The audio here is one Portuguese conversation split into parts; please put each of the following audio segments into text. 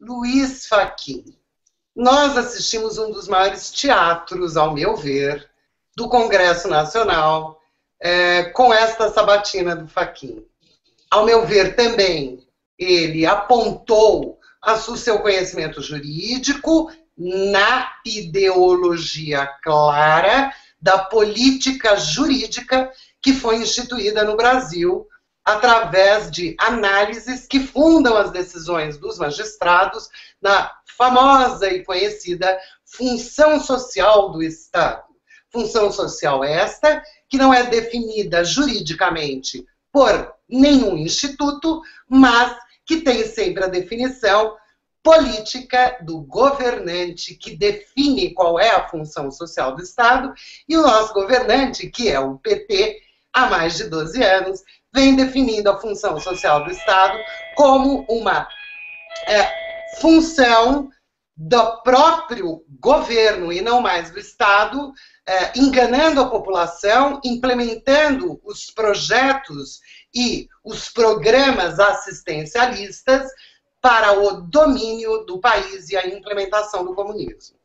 Luiz Fachin. Nós assistimos um dos maiores teatros, ao meu ver, do Congresso Nacional, com esta sabatina do Fachin. Ao meu ver, também, ele apontou o seu conhecimento jurídico na ideologia clara da política jurídica que foi instituída no Brasil através de análises que fundam as decisões dos magistrados na famosa e conhecida função social do Estado. Função social esta que não é definida juridicamente por nenhum instituto, mas que tem sempre a definição política do governante, que define qual é a função social do Estado, e o nosso governante, que é o PT, há mais de 12 anos, vem definindo a função social do Estado como uma função do próprio governo e não mais do Estado, enganando a população, implementando os projetos e os programas assistencialistas para o domínio do país e a implementação do comunismo.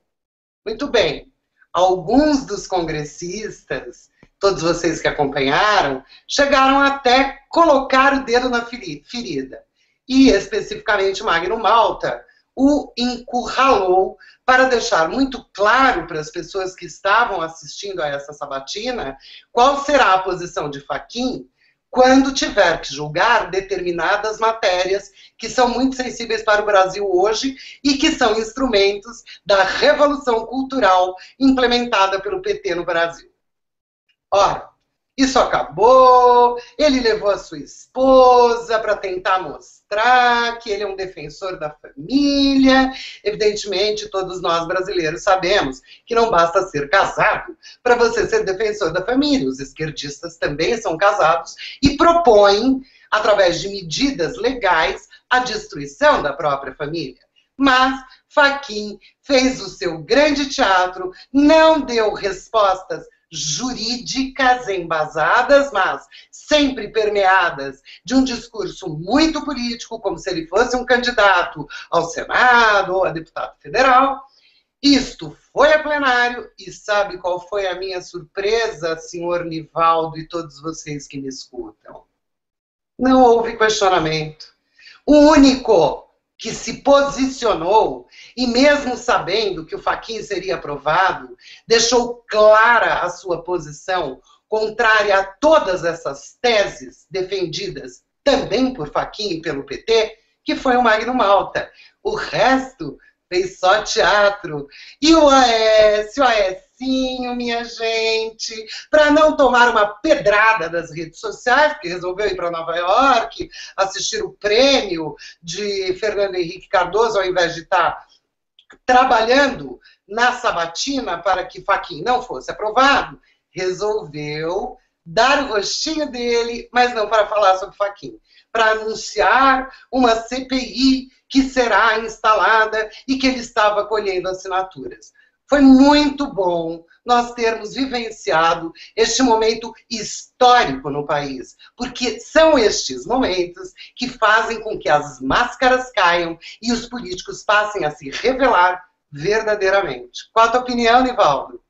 Muito bem, alguns dos congressistas, todos vocês que acompanharam, chegaram até colocar o dedo na ferida. E, especificamente, Magno Malta o encurralou para deixar muito claro para as pessoas que estavam assistindo a essa sabatina qual será a posição de Fachin quando tiver que julgar determinadas matérias que são muito sensíveis para o Brasil hoje e que são instrumentos da revolução cultural implementada pelo PT no Brasil. Ora, isso acabou, ele levou a sua esposa para tentar mostrar que ele é um defensor da família. Evidentemente, todos nós brasileiros sabemos que não basta ser casado para você ser defensor da família. Os esquerdistas também são casados e propõem, através de medidas legais, a destruição da própria família. Mas Fachin fez o seu grande teatro, não deu respostas jurídicas embasadas, mas sempre permeadas de um discurso muito político, como se ele fosse um candidato ao Senado ou a deputado federal. Isto foi a plenário, e sabe qual foi a minha surpresa, senhor Nivaldo e todos vocês que me escutam? Não houve questionamento. O único que se posicionou, e mesmo sabendo que o Fachin seria aprovado, deixou clara a sua posição, contrária a todas essas teses defendidas também por Fachin e pelo PT, que foi o Magno Malta. O resto fez só teatro. E o Aécio, minha gente, para não tomar uma pedrada das redes sociais, porque resolveu ir para Nova York, assistir o prêmio de Fernando Henrique Cardoso, ao invés de estar trabalhando na sabatina para que Fachin não fosse aprovado, resolveu dar o rostinho dele, mas não para falar sobre Fachin, para anunciar uma CPI que será instalada e que ele estava colhendo assinaturas. Foi muito bom nós termos vivenciado este momento histórico no país, porque são estes momentos que fazem com que as máscaras caiam e os políticos passem a se revelar verdadeiramente. Qual a tua opinião, Nivaldo?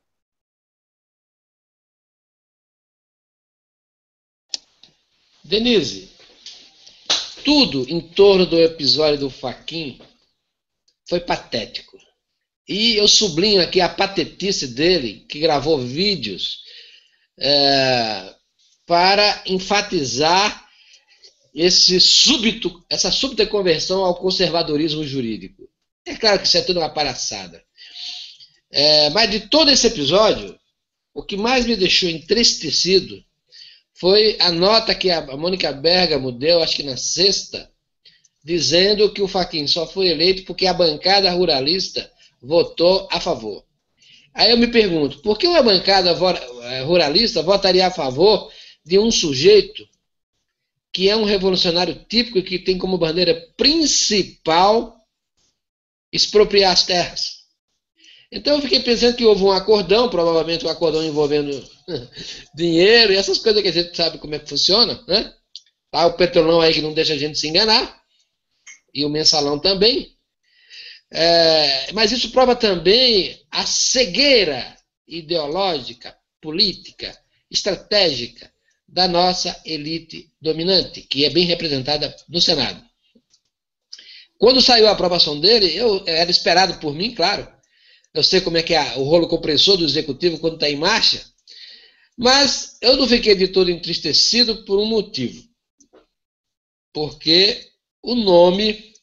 Denise, tudo em torno do episódio do Fachin foi patético. E eu sublinho aqui a patetice dele, que gravou vídeos para enfatizar essa súbita conversão ao conservadorismo jurídico. É claro que isso é tudo uma palhaçada. Mas de todo esse episódio, o que mais me deixou entristecido foi a nota que a Mônica Bergamo deu, acho que na sexta, dizendo que o Fachin só foi eleito porque a bancada ruralista votou a favor. Aí eu me pergunto, por que uma bancada ruralista votaria a favor de um sujeito que é um revolucionário típico e que tem como bandeira principal expropriar as terras? Então eu fiquei pensando que houve um acordão, provavelmente um acordão envolvendo dinheiro e essas coisas que a gente sabe como é que funciona, né? Tá o Petrolão aí que não deixa a gente se enganar, e o Mensalão também. Mas isso prova também a cegueira ideológica, política, estratégica da nossa elite dominante, que é bem representada no Senado. Quando saiu a aprovação dele, era esperado por mim, claro. Eu sei como é que é o rolo compressor do executivo quando está em marcha, mas eu não fiquei de todo entristecido por um motivo. Porque o nome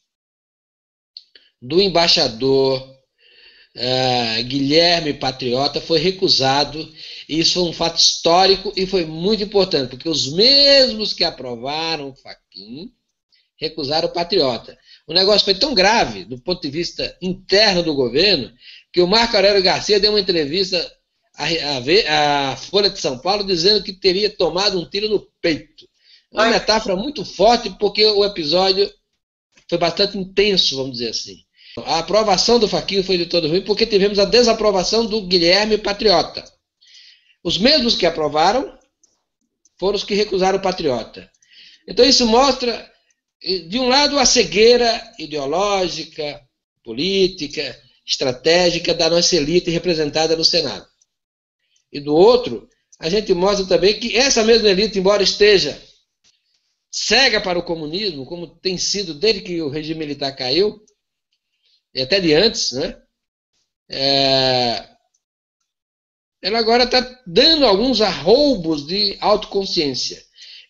do embaixador Guilherme Patriota foi recusado, e isso foi um fato histórico e foi muito importante, porque os mesmos que aprovaram o Fachin recusaram o Patriota. O negócio foi tão grave, do ponto de vista interno do governo, que o Marco Aurélio Garcia deu uma entrevista à Folha de São Paulo dizendo que teria tomado um tiro no peito. Uma metáfora muito forte, porque o episódio foi bastante intenso, vamos dizer assim. A aprovação do Fachin foi de todo ruim, porque tivemos a desaprovação do Guilherme Patriota. Os mesmos que aprovaram foram os que recusaram o Patriota. Então isso mostra, de um lado, a cegueira ideológica, política, estratégica da nossa elite representada no Senado. E do outro, a gente mostra também que essa mesma elite, embora esteja cega para o comunismo, como tem sido desde que o regime militar caiu, e até de antes, né? Ela agora está dando alguns arroubos de autoconsciência.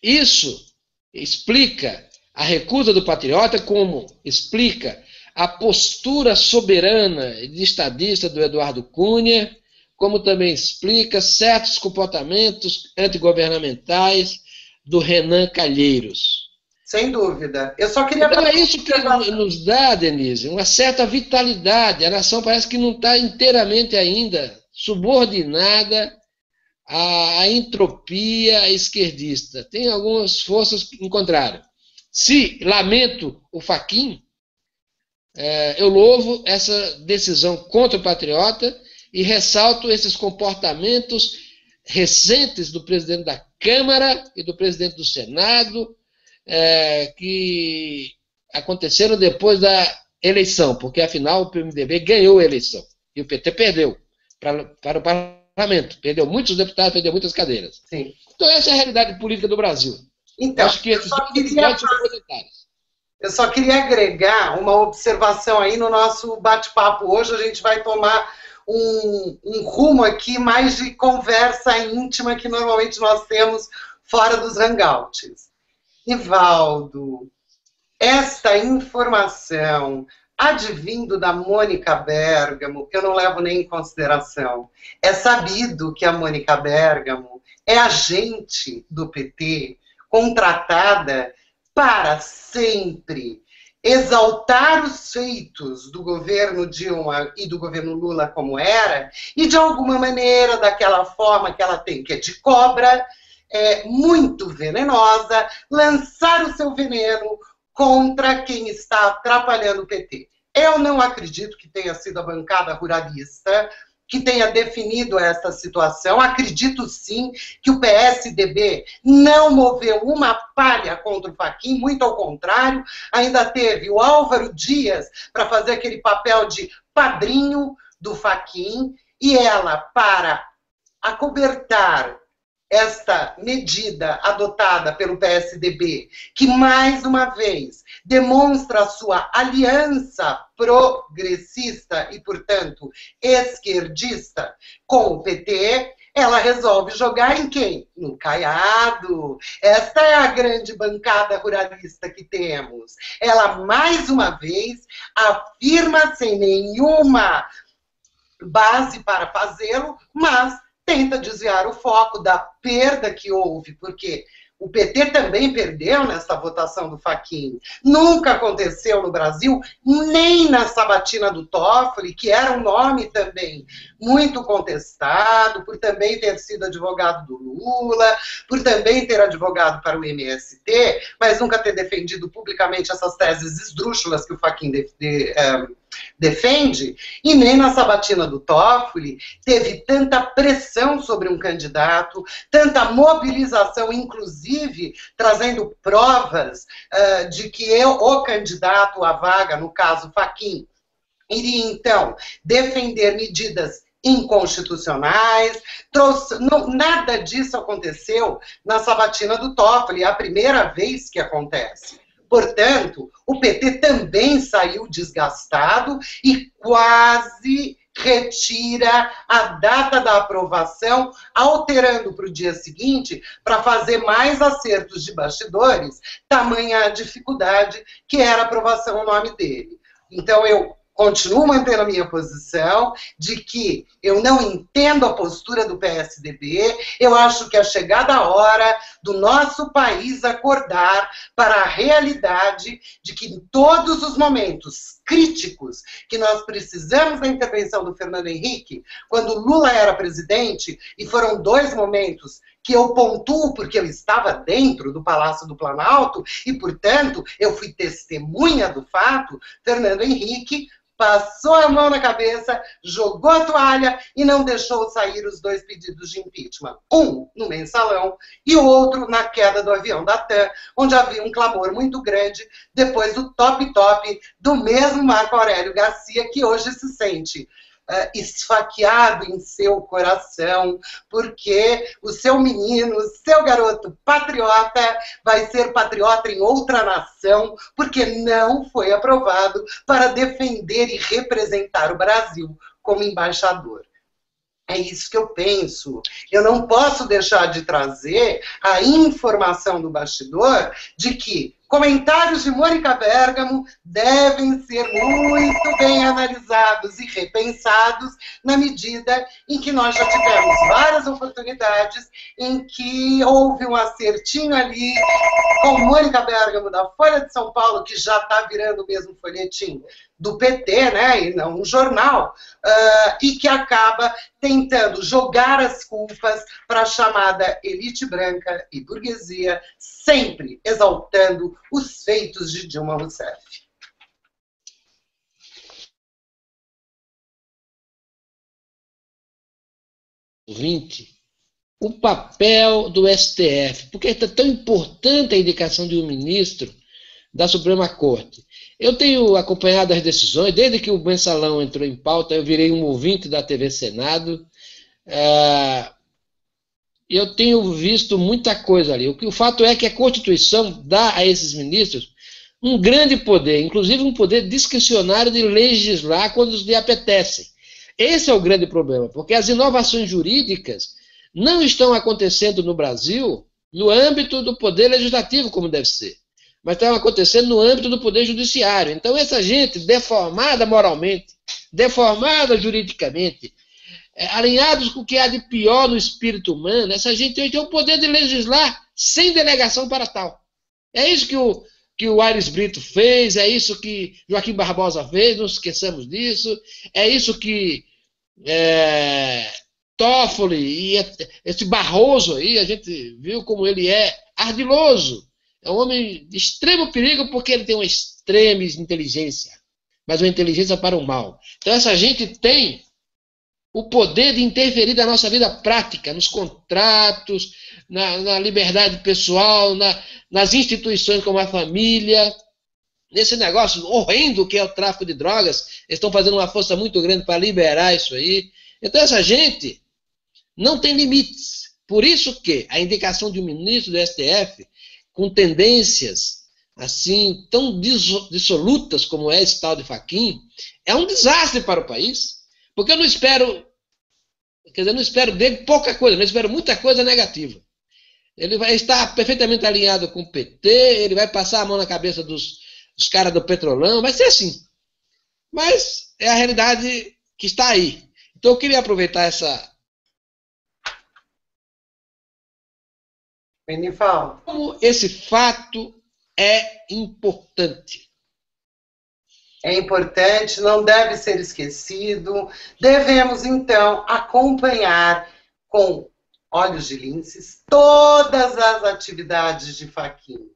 Isso explica a recusa do Patriota, como explica a postura soberana e estadista do Eduardo Cunha, como também explica certos comportamentos antigovernamentais do Renan Calheiros. Sem dúvida. Eu só queria... Então é isso que nos dá, Denise, uma certa vitalidade. A nação parece que não está inteiramente ainda subordinada à entropia esquerdista. Tem algumas forças que encontraram. Se lamento o Fachin, eu louvo essa decisão contra o Patriota e ressalto esses comportamentos recentes do presidente da Câmara e do presidente do Senado, que aconteceram depois da eleição, porque afinal o PMDB ganhou a eleição e o PT perdeu para o parlamento, perdeu muitos deputados, perdeu muitas cadeiras. Sim. Então essa é a realidade política do Brasil. Então, acho que esses dois episódios são fundamentais. Eu só queria agregar uma observação aí no nosso bate-papo. Hoje a gente vai tomar um rumo aqui mais de conversa íntima que normalmente nós temos fora dos hangouts. Nivaldo, esta informação advindo da Mônica Bergamo, que eu não levo nem em consideração, é sabido que a Mônica Bergamo é agente do PT, contratada para sempre exaltar os feitos do governo Dilma e do governo Lula como era, e de alguma maneira, daquela forma que ela tem, que é de cobra, muito venenosa, lançar o seu veneno contra quem está atrapalhando o PT. Eu não acredito que tenha sido a bancada ruralista que tenha definido essa situação. Acredito sim que o PSDB não moveu uma palha contra o Fachin, muito ao contrário, ainda teve o Álvaro Dias para fazer aquele papel de padrinho do Fachin, e ela, para acobertar esta medida adotada pelo PSDB, que mais uma vez demonstra a sua aliança progressista e, portanto, esquerdista com o PT, ela resolve jogar em quem? No Caiado. Esta é a grande bancada ruralista que temos. Ela, mais uma vez, afirma sem nenhuma base para fazê-lo, mas tenta desviar o foco da perda que houve, porque o PT também perdeu nessa votação do Fachin. Nunca aconteceu no Brasil, nem na sabatina do Toffoli, que era um nome também muito contestado, por também ter sido advogado do Lula, por também ter advogado para o MST, mas nunca ter defendido publicamente essas teses esdrúxulas que o Fachin defende, e nem na sabatina do Toffoli teve tanta pressão sobre um candidato, tanta mobilização, inclusive trazendo provas de que o candidato à vaga, no caso Fachin, iria, então, defender medidas inconstitucionais, nada disso aconteceu na sabatina do Toffoli, é a primeira vez que acontece. Portanto, o PT também saiu desgastado e quase retira a data da aprovação, alterando para o dia seguinte, para fazer mais acertos de bastidores, tamanha a dificuldade que era a aprovação no nome dele. Então, eu continuo mantendo a minha posição de que eu não entendo a postura do PSDB, eu acho que é chegada a hora do nosso país acordar para a realidade de que em todos os momentos críticos que nós precisamos da intervenção do Fernando Henrique, quando Lula era presidente, e foram 2 momentos que eu pontuo porque eu estava dentro do Palácio do Planalto e, portanto, eu fui testemunha do fato, Fernando Henrique passou a mão na cabeça, jogou a toalha e não deixou sair os 2 pedidos de impeachment. Um no mensalão e o outro na queda do avião da TAM, onde havia um clamor muito grande depois do top-top do mesmo Marco Aurélio Garcia, que hoje se sente esfaqueado em seu coração, porque o seu menino, o seu garoto patriota, vai ser patriota em outra nação, porque não foi aprovado para defender e representar o Brasil como embaixador. É isso que eu penso. Eu não posso deixar de trazer a informação do bastidor de que comentários de Mônica Bergamo devem ser muito bem analisados e repensados na medida em que nós já tivemos várias oportunidades em que houve um acertinho ali com Mônica Bergamo da Folha de São Paulo, que já está virando o mesmo folhetim do PT, né, e não um jornal, e que acaba tentando jogar as culpas para a chamada elite branca e burguesia, sempre exaltando os feitos de Dilma Rousseff. O papel do STF, porque é tão importante a indicação de um ministro da Suprema Corte. Eu tenho acompanhado as decisões, desde que o mensalão entrou em pauta, eu virei um ouvinte da TV Senado, eu tenho visto muita coisa ali. O fato é que a Constituição dá a esses ministros um grande poder, inclusive um poder discricionário de legislar quando lhe apetecem. Esse é o grande problema, porque as inovações jurídicas não estão acontecendo no Brasil no âmbito do poder legislativo, como deve ser, mas estão acontecendo no âmbito do poder judiciário. Então, essa gente deformada moralmente, deformada juridicamente, alinhados com o que há de pior no espírito humano, essa gente tem o poder de legislar sem delegação para tal. É isso que o Aires Brito fez, é isso que Joaquim Barbosa fez, não esqueçamos disso, é isso que Toffoli e esse Barroso aí, a gente viu como ele é ardiloso. É um homem de extremo perigo porque ele tem uma extrema inteligência, mas uma inteligência para o mal. Então essa gente tem o poder de interferir na nossa vida prática, nos contratos, na liberdade pessoal, nas instituições como a família, nesse negócio horrendo que é o tráfico de drogas. Eles estão fazendo uma força muito grande para liberar isso aí. Então essa gente não tem limites. Por isso que a indicação de um ministro do STF com tendências assim tão dissolutas como é esse tal de Fachin, é um desastre para o país, porque eu não espero, não espero dele pouca coisa, não espero muita coisa negativa. Ele vai estar perfeitamente alinhado com o PT, ele vai passar a mão na cabeça dos caras do Petrolão, vai ser assim. Mas é a realidade que está aí. Então eu queria aproveitar essa... Como esse fato é importante. É importante, não deve ser esquecido. Devemos, então, acompanhar com olhos de linces todas as atividades de Fachin.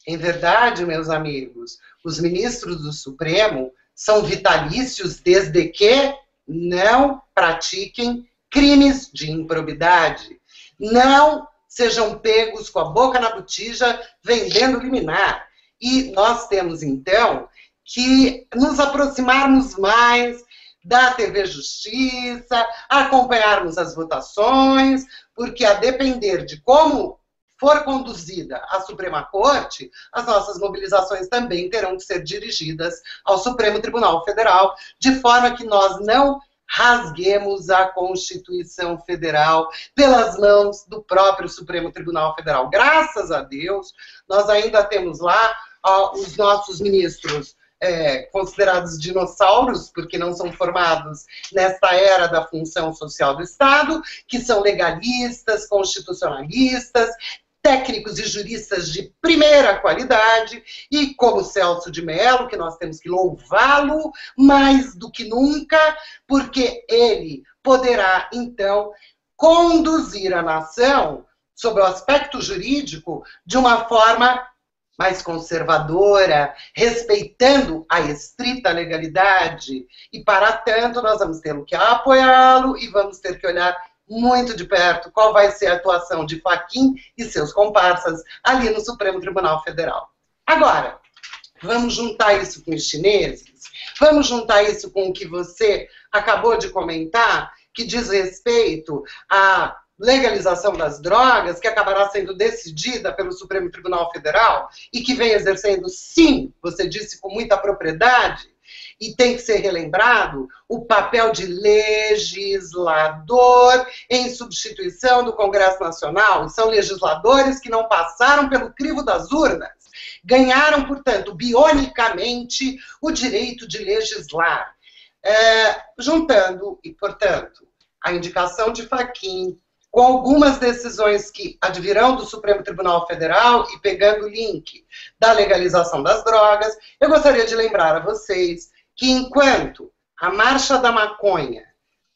Em verdade, meus amigos, os ministros do Supremo são vitalícios desde que não pratiquem crimes de improbidade. Não sejam pegos com a boca na botija vendendo liminar. E nós temos, então, que nos aproximarmos mais da TV Justiça, acompanharmos as votações, porque a depender de como for conduzida a Suprema Corte, as nossas mobilizações também terão que ser dirigidas ao Supremo Tribunal Federal, de forma que nós não rasguemos a Constituição Federal pelas mãos do próprio Supremo Tribunal Federal. Graças a Deus, nós ainda temos lá os nossos ministros considerados dinossauros, porque não são formados nesta era da função social do Estado, que são legalistas, constitucionalistas, técnicos e juristas de primeira qualidade, e como Celso de Mello, que nós temos que louvá-lo mais do que nunca, porque ele poderá, então, conduzir a nação, sob o aspecto jurídico, de uma forma mais conservadora, respeitando a estrita legalidade, e para tanto nós vamos ter que apoiá-lo e vamos ter que olhar muito de perto qual vai ser a atuação de Fachin e seus comparsas ali no Supremo Tribunal Federal. Agora, vamos juntar isso com os chineses, vamos juntar isso com o que você acabou de comentar, que diz respeito à legalização das drogas, que acabará sendo decidida pelo Supremo Tribunal Federal e que vem exercendo, sim, você disse com muita propriedade, e tem que ser relembrado o papel de legislador em substituição do Congresso Nacional. São legisladores que não passaram pelo crivo das urnas, ganharam, portanto, bionicamente o direito de legislar. Juntando, e, portanto, a indicação de Fachin com algumas decisões que advirão do Supremo Tribunal Federal e pegando o link da legalização das drogas, eu gostaria de lembrar a vocês que enquanto a marcha da maconha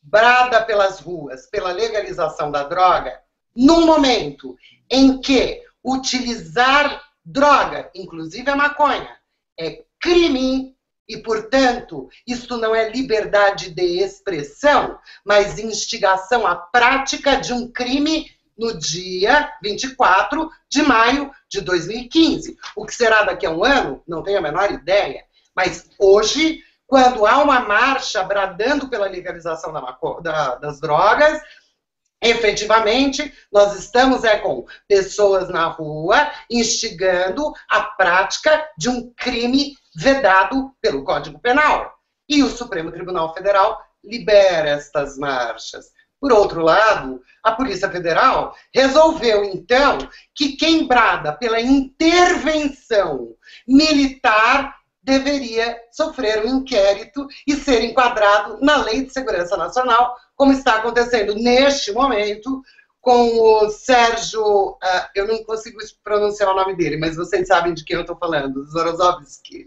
brada pelas ruas pela legalização da droga, num momento em que utilizar droga, inclusive a maconha, é crime e, portanto, isto não é liberdade de expressão, mas instigação à prática de um crime no dia 24 de maio de 2015. O que será daqui a um ano, não tenho a menor ideia. Mas hoje, quando há uma marcha bradando pela legalização das drogas, efetivamente, nós estamos com pessoas na rua instigando a prática de um crime vedado pelo Código Penal. E o Supremo Tribunal Federal libera estas marchas. Por outro lado, a Polícia Federal resolveu, então, que quem brada pela intervenção militar deveria sofrer um inquérito e ser enquadrado na Lei de Segurança Nacional, como está acontecendo neste momento com o Sérgio, eu não consigo pronunciar o nome dele, mas vocês sabem de quem eu estou falando, Zorowski.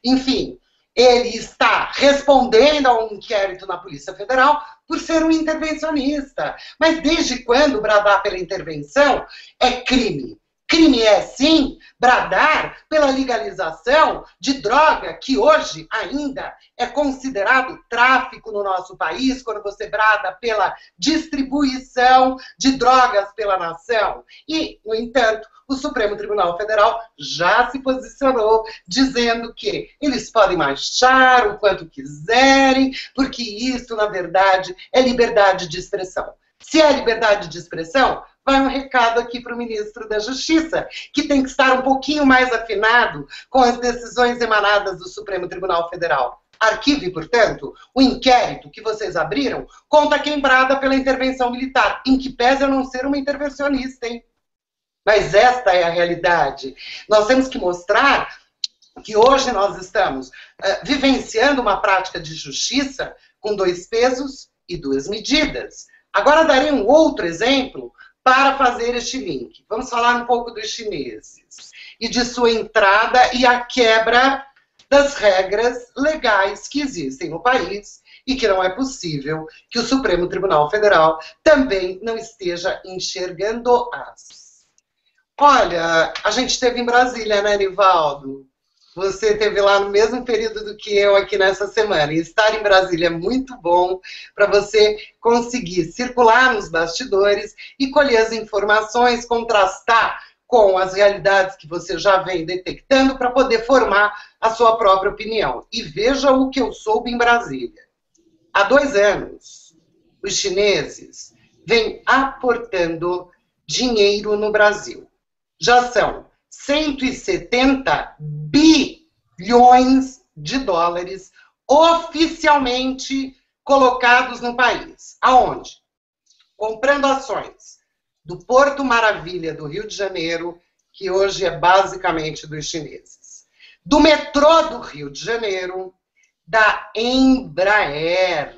Enfim, ele está respondendo a um inquérito na Polícia Federal por ser um intervencionista. Mas desde quando bradar pela intervenção é crime? Crime é, sim, bradar pela legalização de droga, que hoje ainda é considerado tráfico no nosso país, quando você brada pela distribuição de drogas pela nação. E, no entanto, o Supremo Tribunal Federal já se posicionou dizendo que eles podem marchar o quanto quiserem, porque isso, na verdade, é liberdade de expressão. Se é liberdade de expressão, vai um recado aqui para o ministro da Justiça, que tem que estar um pouquinho mais afinado com as decisões emanadas do Supremo Tribunal Federal. Arquive, portanto, o inquérito que vocês abriram contra quem brada pela intervenção militar, em que pese eu não ser uma intervencionista, hein? Mas esta é a realidade. Nós temos que mostrar que hoje nós estamos vivenciando uma prática de justiça com 2 pesos e 2 medidas. Agora darei um outro exemplo para fazer este link. Vamos falar um pouco dos chineses e de sua entrada e a quebra das regras legais que existem no país e que não é possível que o Supremo Tribunal Federal também não esteja enxergando-as. Olha, a gente esteve em Brasília, né, Nivaldo? Você esteve lá no mesmo período do que eu aqui nessa semana. E estar em Brasília é muito bom para você conseguir circular nos bastidores e colher as informações, contrastar com as realidades que você já vem detectando para poder formar a sua própria opinião. E veja o que eu soube em Brasília. Há 2 anos, os chineses vêm aportando dinheiro no Brasil. Já são 170 bilhões de dólares oficialmente colocados no país. Aonde? Comprando ações do Porto Maravilha do Rio de Janeiro, que hoje é basicamente dos chineses, do metrô do Rio de Janeiro, da Embraer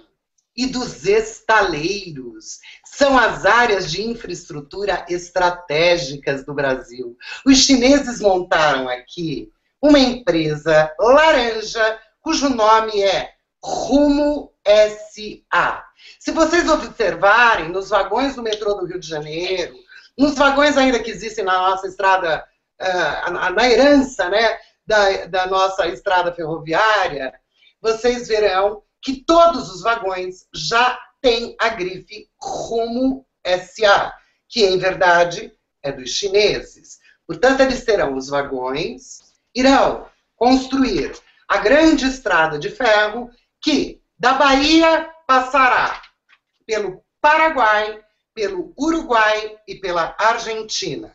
e dos estaleiros. São as áreas de infraestrutura estratégicas do Brasil. Os chineses montaram aqui uma empresa laranja, cujo nome é Rumo SA. Se vocês observarem nos vagões do metrô do Rio de Janeiro, nos vagões ainda que existem na nossa estrada, na herança, né, da nossa estrada ferroviária, vocês verão que todos os vagões já têm a grife Rumo SA, que em verdade é dos chineses. Portanto, eles terão os vagões, irão construir a grande estrada de ferro que da Bahia passará pelo Paraguai, pelo Uruguai e pela Argentina.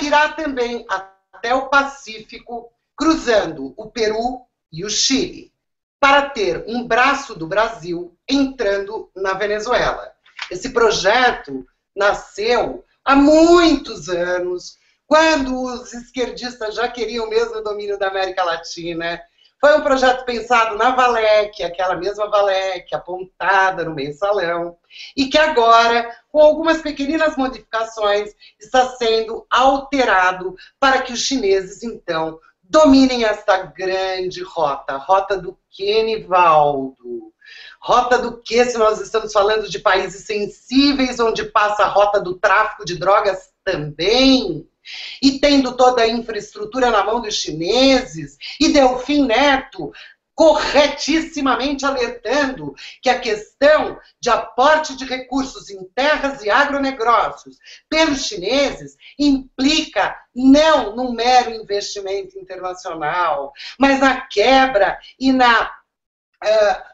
Irá também até o Pacífico, cruzando o Peru e o Chile, para ter um braço do Brasil entrando na Venezuela. Esse projeto nasceu há muitos anos, quando os esquerdistas já queriam mesmo o domínio da América Latina. Foi um projeto pensado na Valec, aquela mesma Valec, apontada no mensalão, e que agora, com algumas pequeninas modificações, está sendo alterado para que os chineses, então, dominem esta grande rota. Rota do quê, Nivaldo? Rota do quê, se nós estamos falando de países sensíveis, onde passa a rota do tráfico de drogas também? E tendo toda a infraestrutura na mão dos chineses, e Delfim Neto corretissimamente alertando que a questão de aporte de recursos em terras e agronegócios pelos chineses implica não num mero investimento internacional, mas na quebra e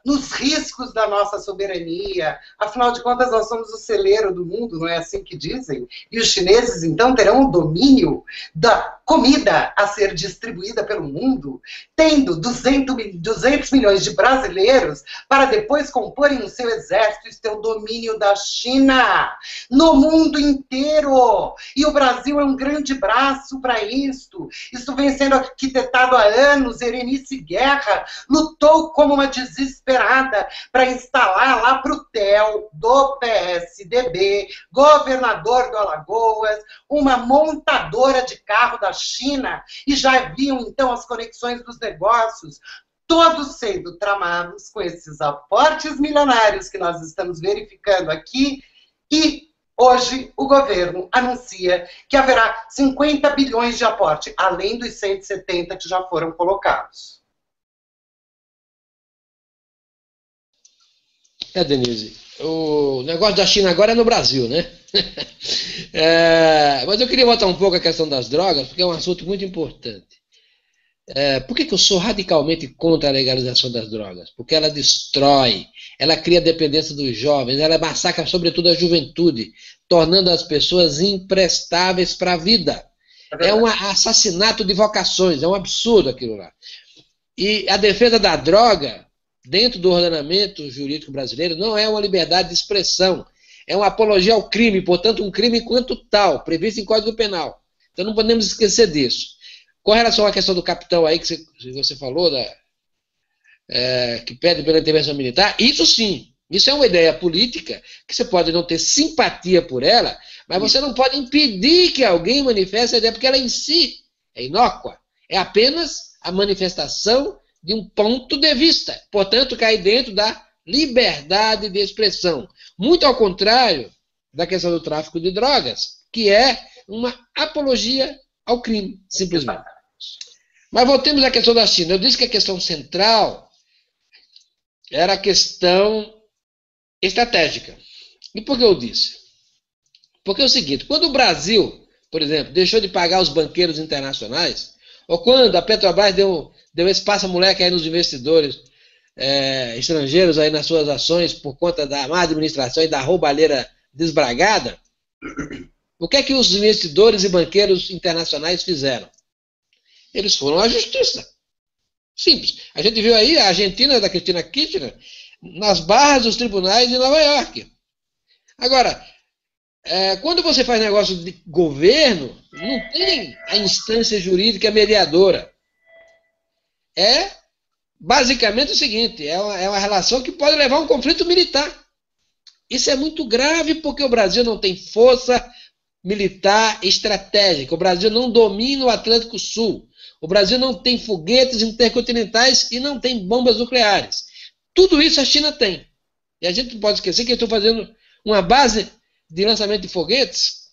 nos riscos da nossa soberania. Afinal de contas, nós somos o celeiro do mundo, não é assim que dizem? E os chineses, então, terão o domínio da comida a ser distribuída pelo mundo, tendo 200 milhões de brasileiros para depois comporem o seu exército e ter o domínio da China no mundo inteiro. E o Brasil é um grande braço para isto. Isso vem sendo arquitetado há anos. Erenice Guerra lutou como uma desesperada para instalar lá para o TEL do PSDB, governador do Alagoas, uma montadora de carro da China, e já viam então as conexões dos negócios, todos sendo tramados com esses aportes milionários que nós estamos verificando aqui, e hoje o governo anuncia que haverá 50 bilhões de aporte, além dos 170 que já foram colocados. Denise, o negócio da China agora é no Brasil, né? Mas eu queria voltar um pouco à questão das drogas, porque é um assunto muito importante. Por que eu sou radicalmente contra a legalização das drogas? Porque ela destrói, ela cria dependência dos jovens, ela massacra sobretudo a juventude, tornando as pessoas imprestáveis para a vida. É um assassinato de vocações, é um absurdo aquilo lá. E a defesa da droga, dentro do ordenamento jurídico brasileiro, não é uma liberdade de expressão, é uma apologia ao crime, portanto um crime enquanto tal, previsto em Código Penal. Então não podemos esquecer disso. Com relação à questão do capitão aí que você falou, que pede pela intervenção militar, isso sim, isso é uma ideia política, que você pode não ter simpatia por ela, mas você não pode impedir que alguém manifeste a ideia, porque ela em si é inócua, é apenas a manifestação de um ponto de vista, portanto cai dentro da liberdade de expressão, muito ao contrário da questão do tráfico de drogas, que é uma apologia ao crime, simplesmente. Mas voltemos à questão da China. Eu disse que a questão central era a questão estratégica. E por que eu disse? Porque é o seguinte, quando o Brasil por exemplo, deixou de pagar os banqueiros internacionais, ou quando a Petrobras deu espaço a moleque aí nos investidores estrangeiros aí nas suas ações por conta da má administração e da roubalheira desbragada, o que é que os investidores e banqueiros internacionais fizeram? Eles foram à justiça. Simples. A gente viu aí a Argentina da Cristina Kirchner nas barras dos tribunais de Nova York. Agora, quando você faz negócio de governo, não tem a instância jurídica mediadora. É basicamente o seguinte, é uma relação que pode levar a um conflito militar. Isso é muito grave porque o Brasil não tem força militar estratégica. O Brasil não domina o Atlântico Sul. O Brasil não tem foguetes intercontinentais e não tem bombas nucleares. Tudo isso a China tem. E a gente não pode esquecer que eu estou fazendo uma base de lançamento de foguetes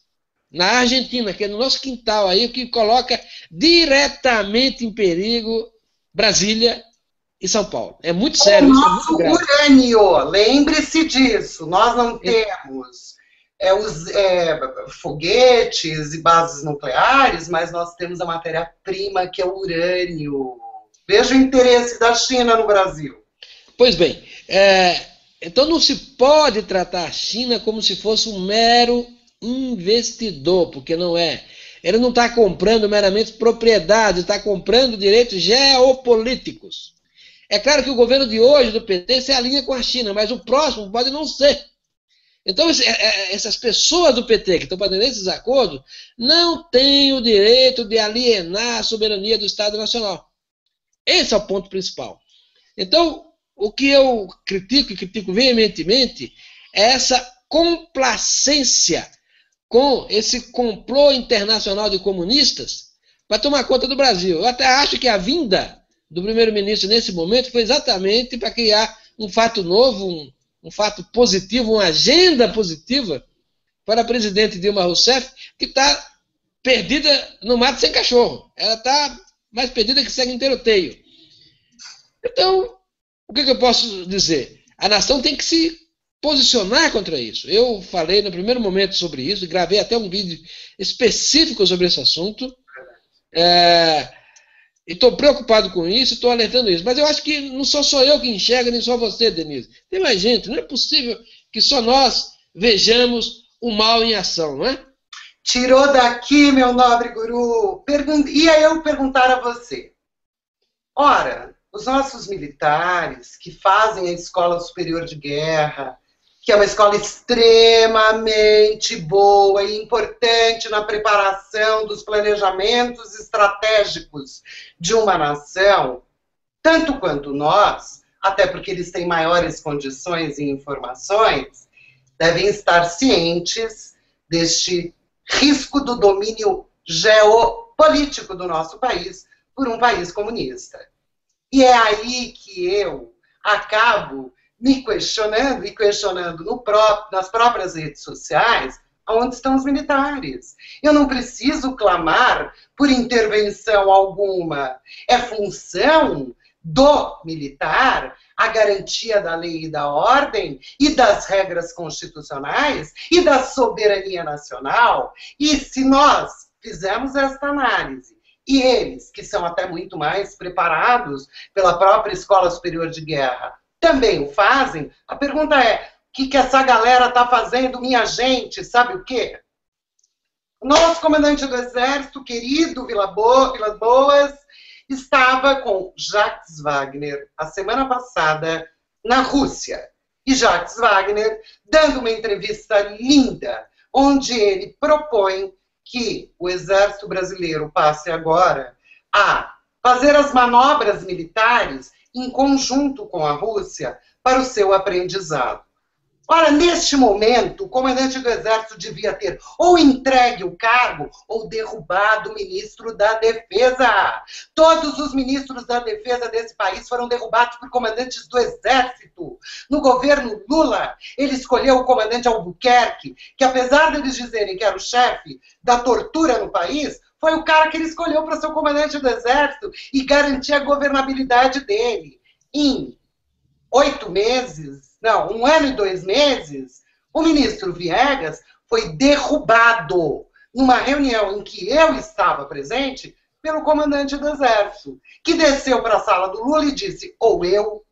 na Argentina, que é no nosso quintal aí, o que coloca diretamente em perigo Brasília e São Paulo. É muito sério. O nosso urânio, lembre-se disso. Nós não temos os foguetes e bases nucleares, mas nós temos a matéria-prima, que é o urânio. Veja o interesse da China no Brasil. Pois bem, então não se pode tratar a China como se fosse um mero investidor, porque não é. Ele não está comprando meramente propriedade, está comprando direitos geopolíticos. É claro que o governo de hoje, do PT, se alinha com a China, mas o próximo pode não ser. Então, essas pessoas do PT que estão fazendo esses acordos não têm o direito de alienar a soberania do Estado Nacional. Esse é o ponto principal. Então, o que eu critico, e critico veementemente, é essa complacência com esse complô internacional de comunistas para tomar conta do Brasil. Eu até acho que a vinda do primeiro-ministro nesse momento foi exatamente para criar um fato novo, um fato positivo, uma agenda positiva para a presidente Dilma Rousseff, que está perdida no mato sem cachorro. Ela está mais perdida que segue em tiroteio. Então, o que eu posso dizer? A nação tem que se posicionar contra isso. Eu falei no primeiro momento sobre isso, gravei até um vídeo específico sobre esse assunto. E estou preocupado com isso, estou alertando isso. Mas eu acho que não sou só eu que enxerga, nem só você, Denise. Tem mais gente. Não é possível que só nós vejamos o mal em ação, não é? Tirou daqui, meu nobre guru. Ia eu perguntar a você. Ora, os nossos militares que fazem a Escola Superior de Guerra, que é uma escola extremamente boa e importante na preparação dos planejamentos estratégicos de uma nação, tanto quanto nós, até porque eles têm maiores condições e informações, devem estar cientes deste risco do domínio geopolítico do nosso país por um país comunista. E é aí que eu acabo me questionando e questionando nas próprias redes sociais onde estão os militares. Eu não preciso clamar por intervenção alguma. É função do militar a garantia da lei e da ordem e das regras constitucionais e da soberania nacional. E se nós fizermos esta análise, e eles, que são até muito mais preparados pela própria Escola Superior de Guerra, também o fazem, a pergunta é, o que essa galera está fazendo, minha gente, sabe o quê? O nosso comandante do Exército, querido Vilas Boas, estava com Jacques Wagner, a semana passada, na Rússia. E Jacques Wagner, dando uma entrevista linda, onde ele propõe que o Exército Brasileiro passe agora a fazer as manobras militares em conjunto com a Rússia para o seu aprendizado. Ora, neste momento, o comandante do Exército devia ter ou entregue o cargo ou derrubado o ministro da Defesa. Todos os ministros da Defesa desse país foram derrubados por comandantes do Exército. No governo Lula, ele escolheu o comandante Albuquerque, que apesar deles dizerem que era o chefe da tortura no país, foi o cara que ele escolheu para ser o comandante do Exército e garantir a governabilidade dele. Em 8 meses, não, 1 ano e 2 meses, o ministro Viegas foi derrubado numa reunião em que eu estava presente, pelo comandante do Exército, que desceu para a sala do Lula e disse, ou eu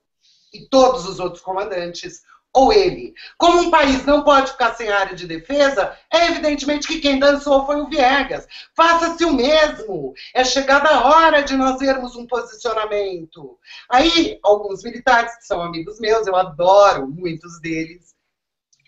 e todos os outros comandantes, ou ele. Como um país não pode ficar sem área de defesa, é evidentemente que quem dançou foi o Viegas. Faça-se o mesmo. É chegada a hora de nós vermos um posicionamento. Aí, alguns militares que são amigos meus, eu adoro muitos deles,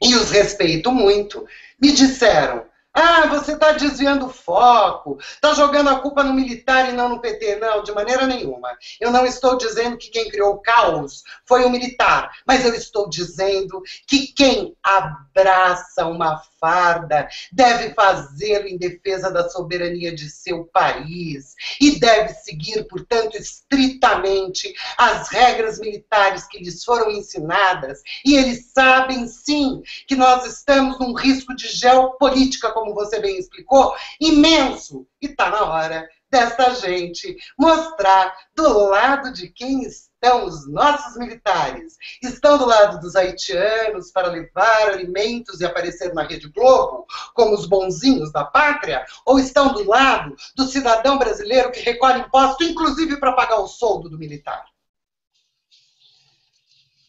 e os respeito muito, me disseram, ah, você está desviando o foco, está jogando a culpa no militar e não no PT. Não, de maneira nenhuma. Eu não estou dizendo que quem criou o caos foi o militar, mas eu estou dizendo que quem abraça uma farda deve fazê-lo em defesa da soberania de seu país e deve seguir, portanto, estritamente as regras militares que lhes foram ensinadas. E eles sabem, sim, que nós estamos num risco de geopolítica, como você bem explicou, imenso. E está na hora desta gente mostrar do lado de quem estão os nossos militares. Estão do lado dos haitianos para levar alimentos e aparecer na Rede Globo como os bonzinhos da pátria? Ou estão do lado do cidadão brasileiro que recolhe imposto, inclusive para pagar o soldo do militar?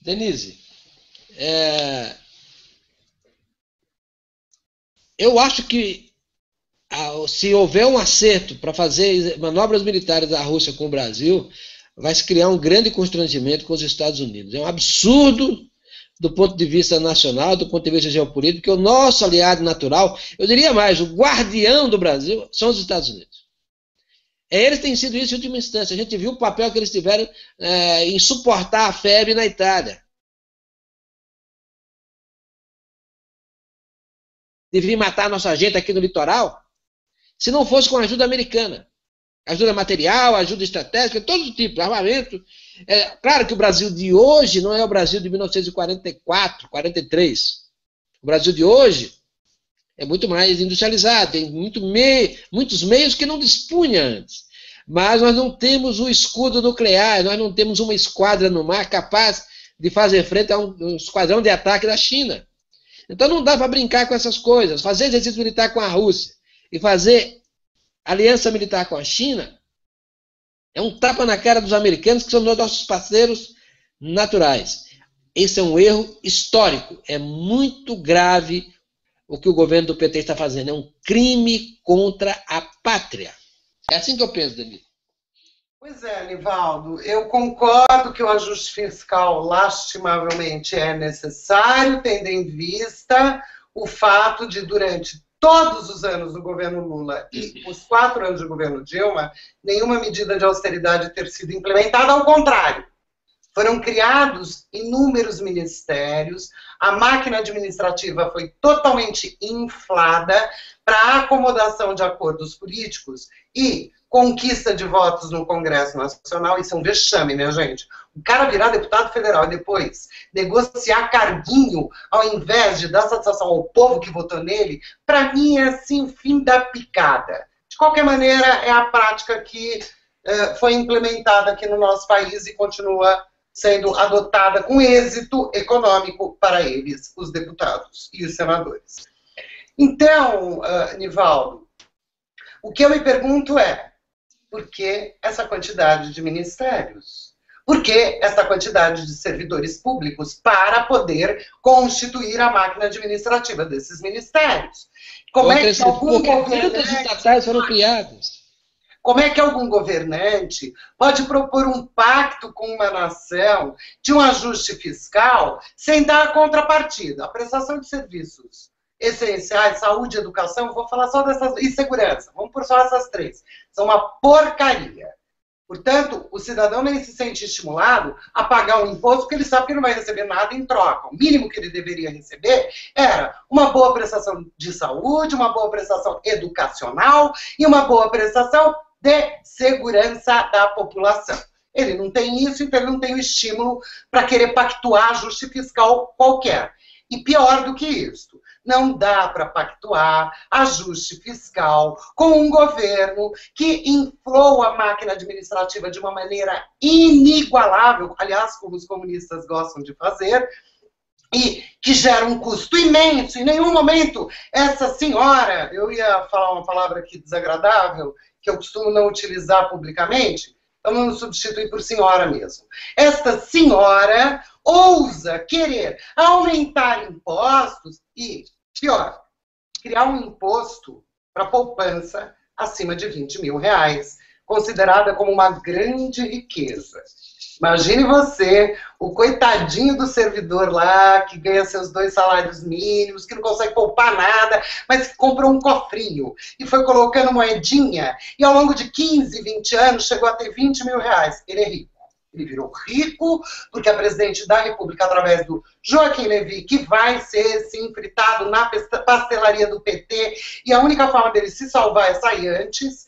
Denise, eu acho que se houver um acerto para fazer manobras militares da Rússia com o Brasil, vai se criar um grande constrangimento com os Estados Unidos. É um absurdo do ponto de vista nacional, do ponto de vista geopolítico, que o nosso aliado natural, eu diria mais, o guardião do Brasil, são os Estados Unidos. Eles têm sido isso em última instância. A gente viu o papel que eles tiveram em suportar a febre na Itália. De vir matar a nossa gente aqui no litoral, se não fosse com a ajuda americana. Ajuda material, ajuda estratégica, todo tipo, armamento. Claro que o Brasil de hoje não é o Brasil de 1944, 43. O Brasil de hoje é muito mais industrializado, tem muitos meios que não dispunha antes. Mas nós não temos o escudo nuclear, nós não temos uma esquadra no mar capaz de fazer frente a um esquadrão de ataque da China. Então não dá para brincar com essas coisas. Fazer exercício militar com a Rússia e fazer aliança militar com a China é um tapa na cara dos americanos, que são nossos parceiros naturais. Esse é um erro histórico. É muito grave o que o governo do PT está fazendo. É um crime contra a pátria. É assim que eu penso, Denise. Pois é, Nivaldo, eu concordo que o ajuste fiscal lastimavelmente é necessário, tendo em vista o fato de, durante todos os anos do governo Lula e os 4 anos do governo Dilma, nenhuma medida de austeridade ter sido implementada, ao contrário. Foram criados inúmeros ministérios, a máquina administrativa foi totalmente inflada para a acomodação de acordos políticos e conquista de votos no Congresso Nacional. Isso é um vexame, né, gente? O cara virar deputado federal e depois negociar carguinho, ao invés de dar satisfação ao povo que votou nele, para mim é assim o fim da picada. De qualquer maneira, é a prática que foi implementada aqui no nosso país e continua sendo adotada com êxito econômico para eles, os deputados e os senadores. Então, Nivaldo, o que eu me pergunto é, por que essa quantidade de ministérios? Por que essa quantidade de servidores públicos para poder constituir a máquina administrativa desses ministérios? Como é que algum governante... estatais foram criadas. Como é que algum governante pode propor um pacto com uma nação de um ajuste fiscal sem dar a contrapartida? A prestação de serviços essenciais, saúde, educação, vou falar só dessas, e segurança, vamos por só essas 3. São uma porcaria. Portanto, o cidadão nem se sente estimulado a pagar um imposto porque ele sabe que não vai receber nada em troca. O mínimo que ele deveria receber era uma boa prestação de saúde, uma boa prestação educacional e uma boa prestação de segurança da população. Ele não tem isso, então ele não tem o estímulo para querer pactuar ajuste fiscal qualquer. E pior do que isso, não dá para pactuar ajuste fiscal com um governo que inflou a máquina administrativa de uma maneira inigualável, aliás, como os comunistas gostam de fazer, e que gera um custo imenso. Em nenhum momento essa senhora, eu ia falar uma palavra aqui desagradável, que eu costumo não utilizar publicamente, então vamos substituir por senhora mesmo. Esta senhora ousa querer aumentar impostos e, pior, criar um imposto para poupança acima de 20 mil reais, considerada como uma grande riqueza. Imagine você, o coitadinho do servidor lá, que ganha seus 2 salários mínimos, que não consegue poupar nada, mas que comprou um cofrinho e foi colocando moedinha, e ao longo de 15, 20 anos chegou a ter 20 mil reais. Ele é rico. Ele virou rico porque a presidente da República, através do Joaquim Levy, que vai ser, sim, fritado na pastelaria do PT, e a única forma dele se salvar é sair antes,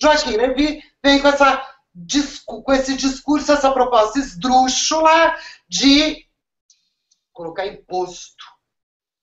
Joaquim Levy vem com esse discurso, essa proposta esdrúxula de colocar imposto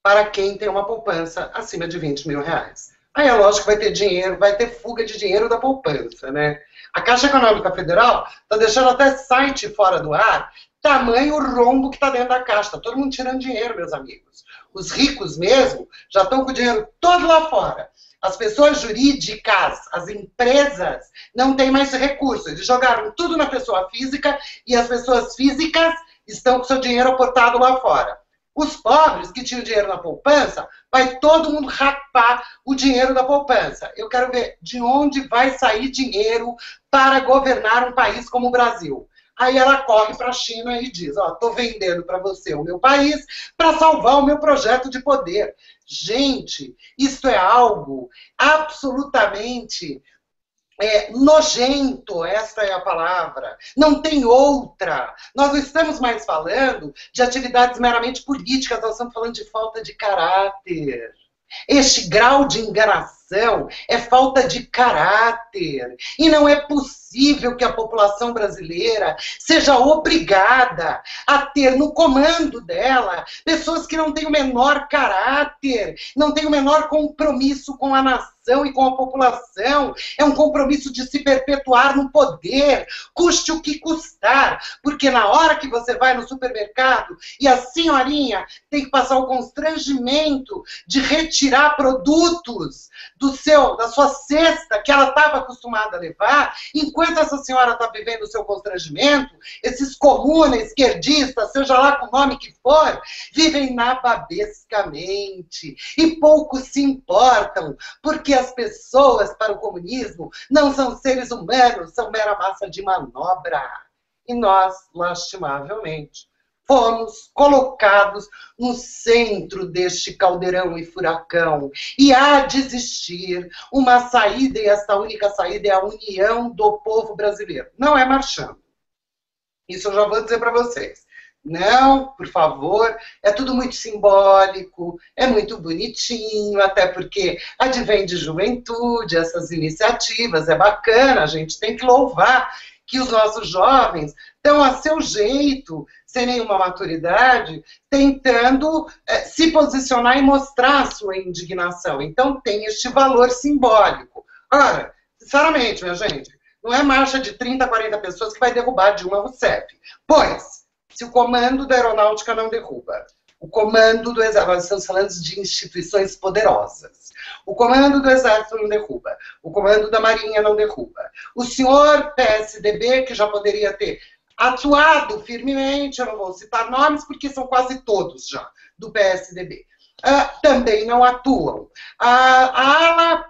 para quem tem uma poupança acima de 20 mil reais. Aí é lógico que vai ter dinheiro, vai ter fuga de dinheiro da poupança, né? A Caixa Econômica Federal está deixando até site fora do ar, tamanho rombo que está dentro da Caixa. Está todo mundo tirando dinheiro, meus amigos. Os ricos mesmo já estão com o dinheiro todo lá fora. As pessoas jurídicas, as empresas, não têm mais recursos. Eles jogaram tudo na pessoa física e as pessoas físicas estão com seu dinheiro aportado lá fora. Os pobres que tinham dinheiro na poupança, vai todo mundo rapar o dinheiro da poupança. Eu quero ver de onde vai sair dinheiro para governar um país como o Brasil. Aí ela corre para a China e diz, ó, estou vendendo para você o meu país para salvar o meu projeto de poder. Gente, isto é algo absolutamente nojento, essa é a palavra. Não tem outra. Nós não estamos mais falando de atividades meramente políticas, nós estamos falando de falta de caráter. Este grau de enganação é falta de caráter. E não é possível que a população brasileira seja obrigada a ter no comando dela pessoas que não têm o menor caráter, não têm o menor compromisso com a nação e com a população. É um compromisso de se perpetuar no poder, custe o que custar. Porque na hora que você vai no supermercado e a senhorinha tem que passar o constrangimento de retirar produtos da sua cesta que ela estava acostumada a levar, enquanto essa senhora está vivendo o seu constrangimento, esses comunas, esquerdistas, seja lá com o nome que for, vivem nababescamente e pouco se importam, porque as pessoas para o comunismo não são seres humanos, são mera massa de manobra. E nós, lastimavelmente, fomos colocados no centro deste caldeirão e furacão. E há de existir uma saída, e essa única saída é a união do povo brasileiro. Não é marchando. Isso eu já vou dizer para vocês. Não, por favor, é tudo muito simbólico, é muito bonitinho, até porque advém de juventude, essas iniciativas, é bacana, a gente tem que louvar que os nossos jovens estão a seu jeito, sem nenhuma maturidade, tentando se posicionar e mostrar a sua indignação. Então tem este valor simbólico. Agora, sinceramente, minha gente, não é marcha de 30, 40 pessoas que vai derrubar Dilma Rousseff. Pois, se o comando da aeronáutica não derruba, o comando do exército, nós estamos falando de instituições poderosas, o comando do exército não derruba, o comando da marinha não derruba, o senhor PSDB, que já poderia ter atuado firmemente, eu não vou citar nomes, porque são quase todos já do PSDB, também não atuam. A ala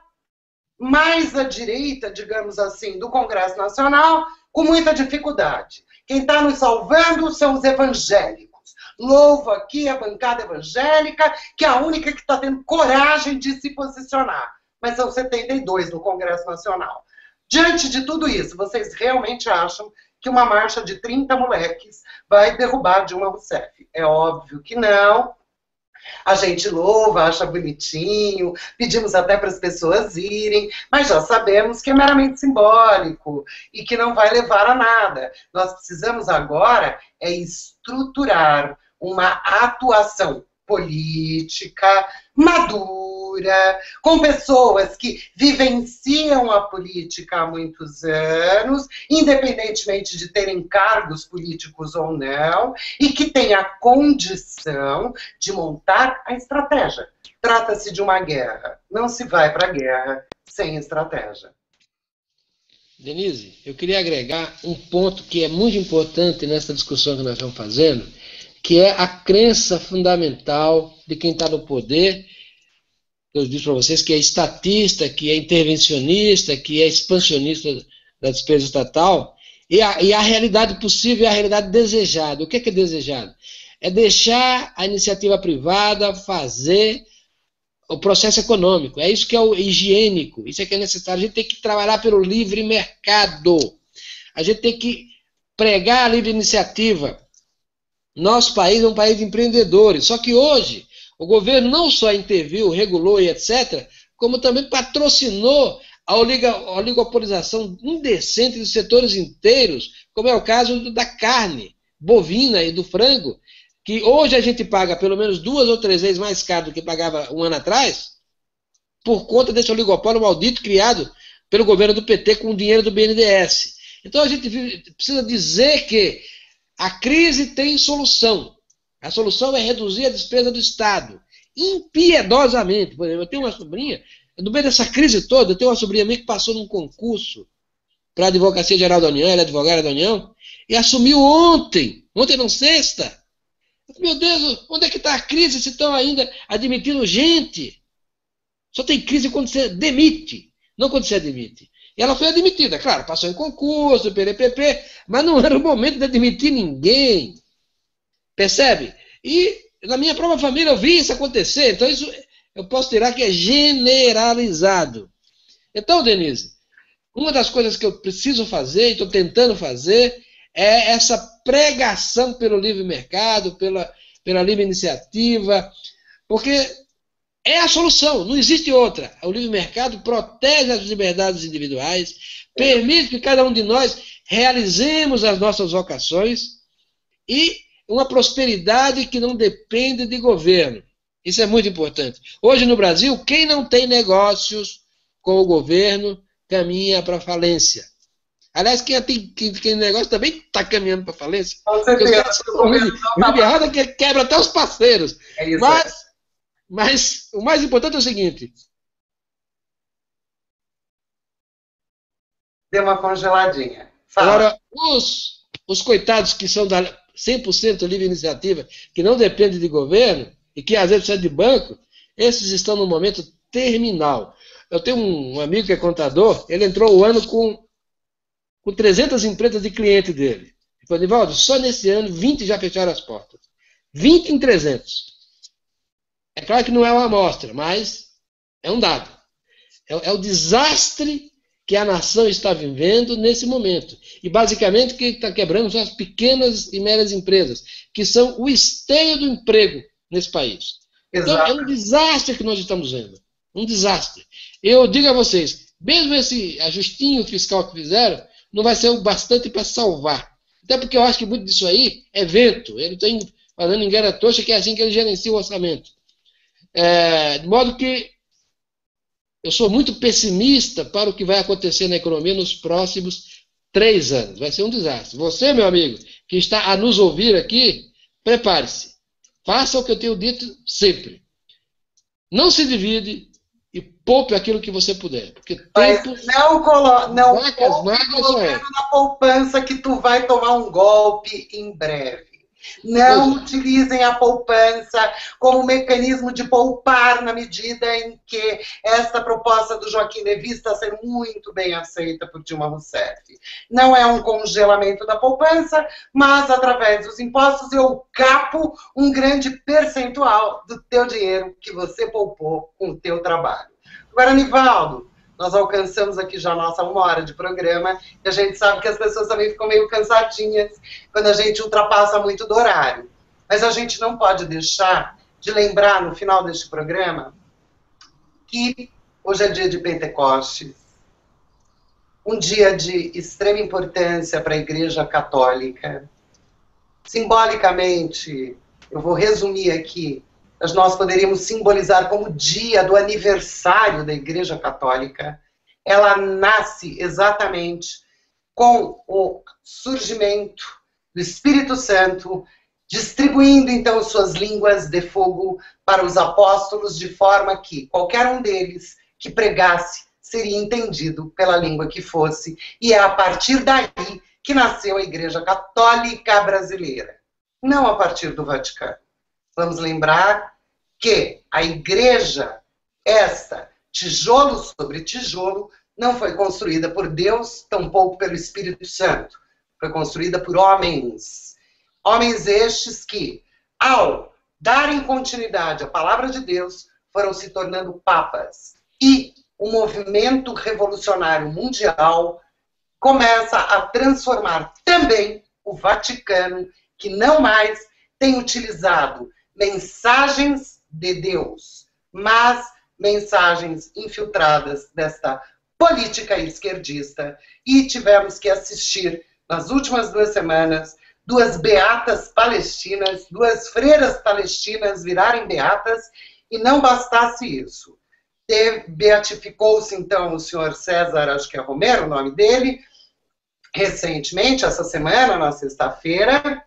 mais à direita, digamos assim, do Congresso Nacional, com muita dificuldade. Quem está nos salvando são os evangélicos. Louvo aqui a bancada evangélica, que é a única que está tendo coragem de se posicionar. Mas são 72 no Congresso Nacional. Diante de tudo isso, vocês realmente acham que uma marcha de 30 moleques vai derrubar Dilma Rousseff? É óbvio que não. A gente louva, acha bonitinho, pedimos até para as pessoas irem, mas já sabemos que é meramente simbólico e que não vai levar a nada. Nós precisamos agora estruturar uma atuação política madura, cultura, com pessoas que vivenciam a política há muitos anos, independentemente de terem cargos políticos ou não, e que têm a condição de montar a estratégia. Trata-se de uma guerra. Não se vai para a guerra sem estratégia. Denise, eu queria agregar um ponto que é muito importante nessa discussão que nós estamos fazendo, que é a crença fundamental de quem está no poder. Eu disse para vocês que é estatista, que é intervencionista, que é expansionista da despesa estatal, e a realidade possível é a realidade desejada. O que é desejado? É deixar a iniciativa privada fazer o processo econômico. É isso que é o higiênico, isso é que é necessário. A gente tem que trabalhar pelo livre mercado. A gente tem que pregar a livre iniciativa. Nosso país é um país de empreendedores. Só que hoje, o governo não só interviu, regulou e etc., como também patrocinou a oligopolização indecente de setores inteiros, como é o caso da carne bovina e do frango, que hoje a gente paga pelo menos 2 ou 3 vezes mais caro do que pagava um ano atrás, por conta desse oligopólio maldito criado pelo governo do PT com o dinheiro do BNDES. Então a gente precisa dizer que a crise tem solução. A solução é reduzir a despesa do Estado, impiedosamente. Por exemplo, eu tenho uma sobrinha, no meio dessa crise toda, eu tenho uma sobrinha minha que passou num concurso para a Advocacia Geral da União, ela é advogada da União, e assumiu ontem não, sexta. Meu Deus, onde é que está a crise se estão ainda admitindo gente? Só tem crise quando você demite, não quando você admite. E ela foi admitida, claro, passou em concurso, PRPP, mas não era o momento de admitir ninguém. Percebe? E na minha própria família eu vi isso acontecer, então isso eu posso tirar que é generalizado. Então, Denise, uma das coisas que eu preciso fazer, e estou tentando fazer, é essa pregação pelo livre mercado, pela livre iniciativa, porque é a solução, não existe outra. O livre mercado protege as liberdades individuais, permite que cada um de nós realizemos as nossas vocações e uma prosperidade que não depende de governo. Isso é muito importante. Hoje no Brasil, quem não tem negócios com o governo caminha para a falência. Aliás, quem tem negócio também está caminhando para a falência. Com certeza. O livre errado é que quebra até os parceiros. É isso. Mas o mais importante é o seguinte. Deu uma congeladinha. Fala. Agora, os coitados que são da 100% livre iniciativa, que não dependem de governo e que às vezes precisam de banco, esses estão no momento terminal. Eu tenho um amigo que é contador, ele entrou o ano com 300 empresas de cliente dele. Ele falou, Nivaldo, só nesse ano 20 já fecharam as portas. 20 em 300. É claro que não é uma amostra, mas é um dado. É o desastre que a nação está vivendo nesse momento. E basicamente quem está quebrando são as pequenas e médias empresas, que são o esteio do emprego nesse país. Então é um desastre que nós estamos vendo. Um desastre. Eu digo a vocês, mesmo esse ajustinho fiscal que fizeram, não vai ser o bastante para salvar. Até porque eu acho que muito disso aí é vento. Ele está fazendo engana tocha, que é assim que ele gerencia o orçamento. De modo que eu sou muito pessimista para o que vai acontecer na economia nos próximos 3 anos. Vai ser um desastre. Você, meu amigo, que está a nos ouvir aqui, prepare-se. Faça o que eu tenho dito sempre. Não se divide e poupe aquilo que você puder. Porque tempo... Não poupe na poupança que tu vai tomar um golpe em breve. Não utilizem a poupança como mecanismo de poupar na medida em que esta proposta do Joaquim Levy está sendo muito bem aceita por Dilma Rousseff. Não é um congelamento da poupança, mas através dos impostos eu capo um grande percentual do teu dinheiro que você poupou com o teu trabalho. Agora, Nivaldo, nós alcançamos aqui já a nossa 1 hora de programa, e a gente sabe que as pessoas também ficam meio cansadinhas quando a gente ultrapassa muito do horário. Mas a gente não pode deixar de lembrar, no final deste programa, que hoje é dia de Pentecostes, um dia de extrema importância para a Igreja Católica. Simbolicamente, eu vou resumir aqui, nós poderíamos simbolizar como dia do aniversário da Igreja Católica, ela nasce exatamente com o surgimento do Espírito Santo, distribuindo então suas línguas de fogo para os apóstolos, de forma que qualquer um deles que pregasse seria entendido pela língua que fosse, e é a partir daí que nasceu a Igreja Católica Brasileira, não a partir do Vaticano. Vamos lembrar que a igreja, esta, tijolo sobre tijolo, não foi construída por Deus, tampouco pelo Espírito Santo. Foi construída por homens. Homens estes que, ao darem continuidade à palavra de Deus, foram se tornando papas. E o movimento revolucionário mundial começa a transformar também o Vaticano, que não mais tem utilizado mensagens de Deus, mas mensagens infiltradas desta política esquerdista. E tivemos que assistir, nas últimas 2 semanas, 2 beatas palestinas, 2 freiras palestinas virarem beatas, e não bastasse isso. Beatificou-se, então, o senhor César, acho que é Romero o nome dele, recentemente, essa semana, na sexta-feira,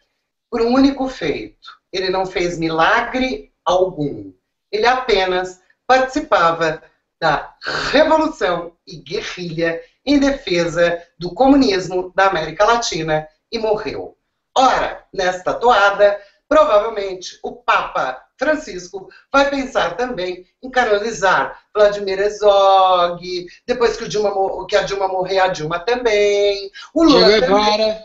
por um único feito. Ele não fez milagre algum. Ele apenas participava da revolução e guerrilha em defesa do comunismo da América Latina e morreu. Ora, nesta toada, provavelmente o Papa Francisco vai pensar também em canonizar Vladimir Herzog, depois que a Dilma morrer, a Dilma também, o Lula Che Guevara.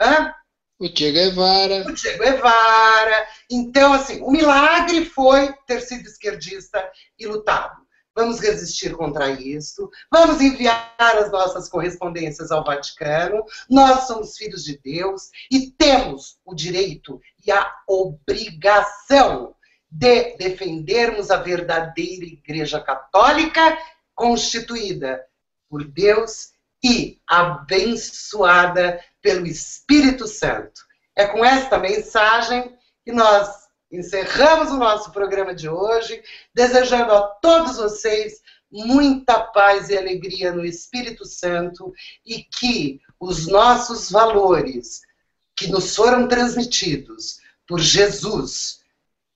Hã? O Che Guevara. O Che Guevara. Então, assim, o milagre foi ter sido esquerdista e lutado. Vamos resistir contra isso, vamos enviar as nossas correspondências ao Vaticano, nós somos filhos de Deus e temos o direito e a obrigação de defendermos a verdadeira Igreja Católica, constituída por Deus e abençoada pelo Espírito Santo. É com esta mensagem que nós encerramos o nosso programa de hoje, desejando a todos vocês muita paz e alegria no Espírito Santo e que os nossos valores que nos foram transmitidos por Jesus,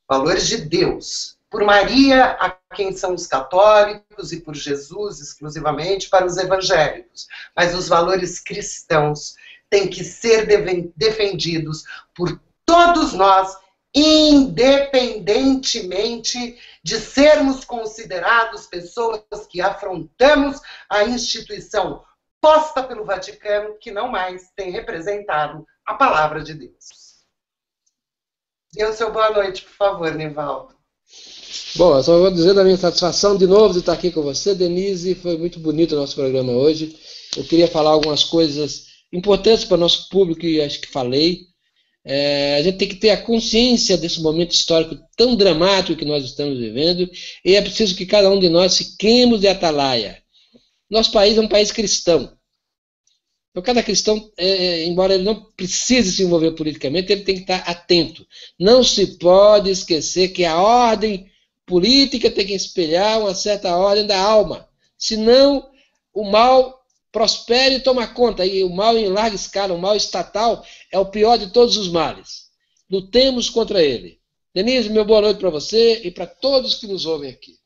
valores de Deus, por Maria, a quem são os católicos, e por Jesus exclusivamente para os evangélicos, mas os valores cristãos têm que ser defendidos por todos nós, independentemente de sermos considerados pessoas que afrontamos a instituição posta pelo Vaticano, que não mais tem representado a palavra de Deus. Dê o seu boa noite, por favor, Nivaldo. Bom, eu só vou dizer da minha satisfação de novo de estar aqui com você, Denise. Foi muito bonito o nosso programa hoje. Eu queria falar algumas coisas importantes para o nosso público e acho que falei. A gente tem que ter a consciência desse momento histórico tão dramático que nós estamos vivendo, e é preciso que cada um de nós fiquemos de atalaia. Nosso país é um país cristão. Então, cada cristão, embora ele não precise se envolver politicamente, ele tem que estar atento. Não se pode esquecer que a ordem política tem que espelhar uma certa ordem da alma. Senão, o mal prospera e toma conta. E o mal em larga escala, o mal estatal, é o pior de todos os males. Lutemos contra ele. Denise, meu boa noite para você e para todos que nos ouvem aqui.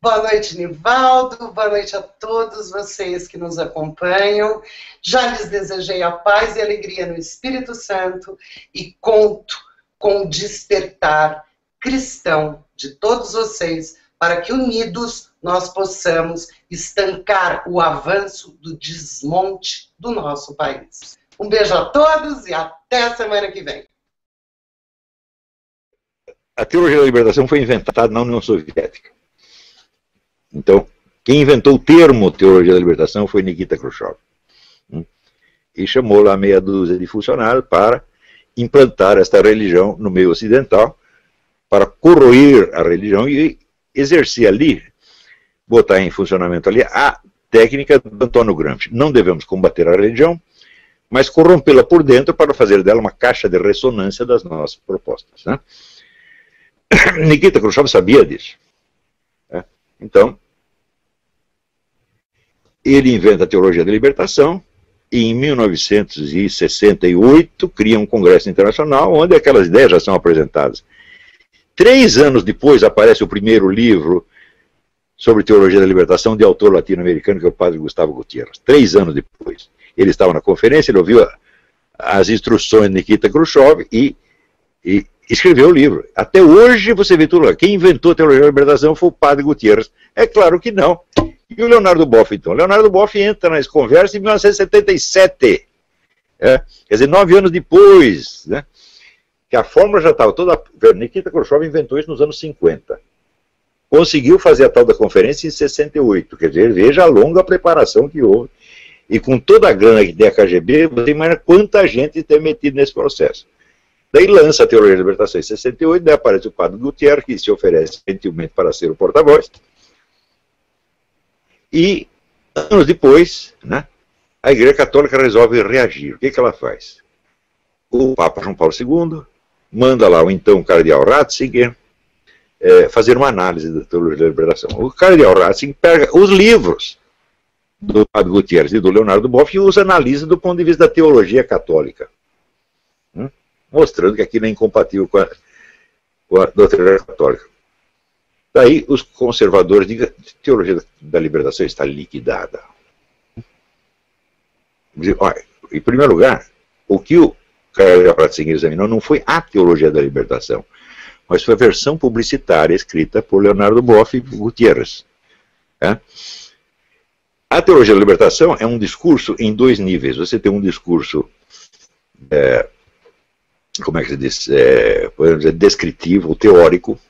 Boa noite, Nivaldo. Boa noite a todos vocês que nos acompanham. Já lhes desejei a paz e alegria no Espírito Santo e conto com o despertar cristão de todos vocês para que unidos nós possamos estancar o avanço do desmonte do nosso país. Um beijo a todos e até a semana que vem. A teologia da libertação foi inventada na União Soviética. Então, quem inventou o termo teologia da libertação foi Nikita Khrushchev. E chamou lá meia dúzia de funcionários para implantar esta religião no meio ocidental, para corroer a religião e exercer ali, botar em funcionamento ali a técnica do Antônio Gramsci. Não devemos combater a religião, mas corrompê-la por dentro para fazer dela uma caixa de ressonância das nossas propostas, né? Nikita Khrushchev sabia disso. Né? Então, ele inventa a teologia da libertação e em 1968 cria um congresso internacional onde aquelas ideias já são apresentadas. 3 anos depois aparece o primeiro livro sobre teologia da libertação de autor latino-americano, que é o padre Gustavo Gutiérrez. 3 anos depois. Ele estava na conferência, ele ouviu as instruções de Nikita Khrushchev e escreveu o livro. Até hoje você vê tudo lá. Quem inventou a teologia da libertação foi o padre Gutiérrez. É claro que não. E o Leonardo Boff, então? Leonardo Boff entra nessa conversa em 1977. Quer dizer, 9 anos depois. Né? Que a fórmula já estava toda... Nikita Khrushchev inventou isso nos anos 50. Conseguiu fazer a tal da conferência em 68. Quer dizer, veja a longa preparação que houve. E com toda a grana que tem a KGB, você imagina quanta gente tem metido nesse processo. Daí lança a teologia da libertação em 68, daí aparece o padre Gutiérrez, que se oferece gentilmente para ser o porta-voz. E, anos depois, né, a Igreja Católica resolve reagir. O que ela faz? O Papa João Paulo II manda lá o então cardeal Ratzinger fazer uma análise da teologia da libertação. O cardeal Ratzinger pega os livros do padre Gutiérrez e do Leonardo Boff e os analisa do ponto de vista da teologia católica. Mostrando que aquilo é incompatível com a doutrina católica. Daí os conservadores dizem que a teologia da libertação está liquidada. Olha, em primeiro lugar, o que o cardeal Ratzinger examinou não foi a teologia da libertação, mas foi a versão publicitária escrita por Leonardo Boff e Gutiérrez. A teologia da libertação é um discurso em 2 níveis. Você tem um discurso... como é que se diz, podemos dizer, descritivo, teórico,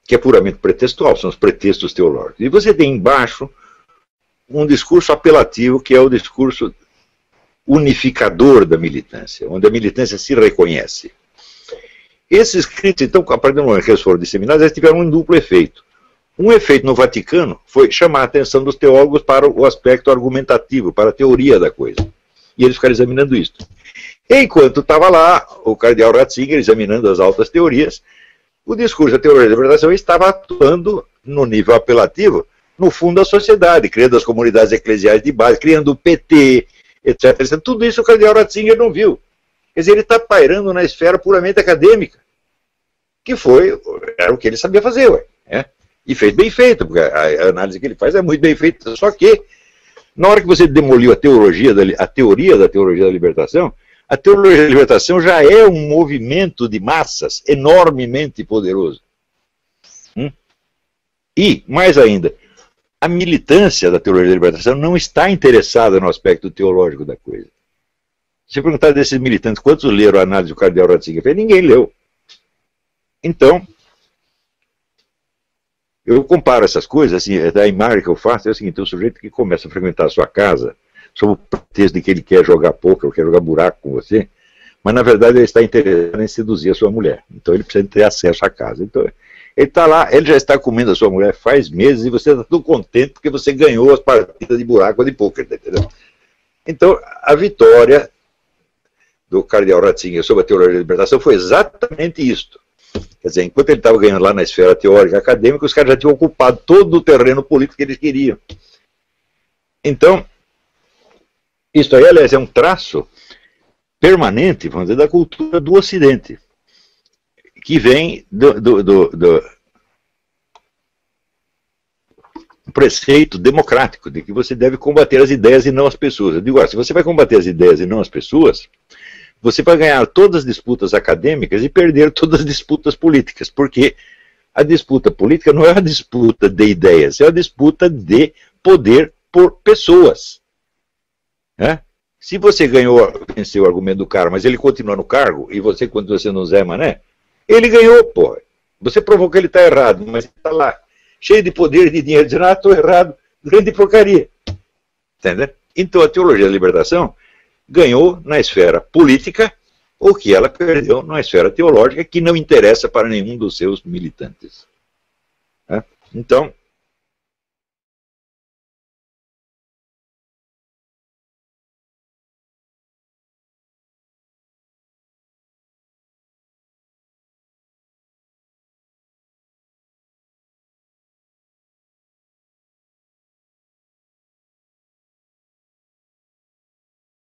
que é puramente pretextual, são os pretextos teológicos. E você tem embaixo um discurso apelativo, que é o discurso unificador da militância, onde a militância se reconhece. Esses escritos, então, a partir do momento que eles foram disseminados, eles tiveram um duplo efeito. Um efeito no Vaticano foi chamar a atenção dos teólogos para o aspecto argumentativo, para a teoria da coisa. E eles ficaram examinando isso. Enquanto estava lá o cardeal Ratzinger examinando as altas teorias, o discurso da teologia da libertação estava atuando no nível apelativo, no fundo da sociedade, criando as comunidades eclesiais de base, criando o PT, etc, etc. Tudo isso o cardeal Ratzinger não viu. Quer dizer, ele está pairando na esfera puramente acadêmica, que era o que ele sabia fazer, e fez bem feito, porque a análise que ele faz é muito bem feita, só que, na hora que você demoliu a teoria da teologia da libertação, a teologia da libertação já é um movimento de massas enormemente poderoso. E, mais ainda, a militância da teologia da libertação não está interessada no aspecto teológico da coisa. Se perguntar desses militantes, quantos leram a análise do cardeal Ratzinger? Ninguém leu. Então, eu comparo essas coisas, assim, a imagem que eu faço é o seguinte: o sujeito que começa a frequentar a sua casa, sob o pretexto de que ele quer jogar poker, ou quer jogar buraco com você, mas na verdade ele está interessado em seduzir a sua mulher. Então ele precisa ter acesso à casa. Então ele está lá, ele já está comendo a sua mulher faz meses e você está tudo contente porque você ganhou as partidas de buraco ou de poker, entendeu? Então a vitória do cardeal Ratzinger sobre a teologia da libertação foi exatamente isto. Quer dizer, enquanto ele estava ganhando lá na esfera teórica acadêmica, os caras já tinham ocupado todo o terreno político que eles queriam. Então, isso aí, aliás, é um traço permanente, vamos dizer, da cultura do Ocidente, que vem do preceito democrático, de que você deve combater as ideias e não as pessoas. Eu digo, se você vai combater as ideias e não as pessoas, você vai ganhar todas as disputas acadêmicas e perder todas as disputas políticas, porque a disputa política não é uma disputa de ideias, é uma disputa de poder por pessoas. Se você venceu o argumento do cara, mas ele continua no cargo, e você continua sendo um Zé Mané, ele ganhou, pô. Você provou que ele está errado, mas ele está lá, cheio de poder e de dinheiro, dizendo, estou errado, grande porcaria. Entendeu? Então a teologia da libertação ganhou na esfera política o que ela perdeu na esfera teológica, que não interessa para nenhum dos seus militantes. Então,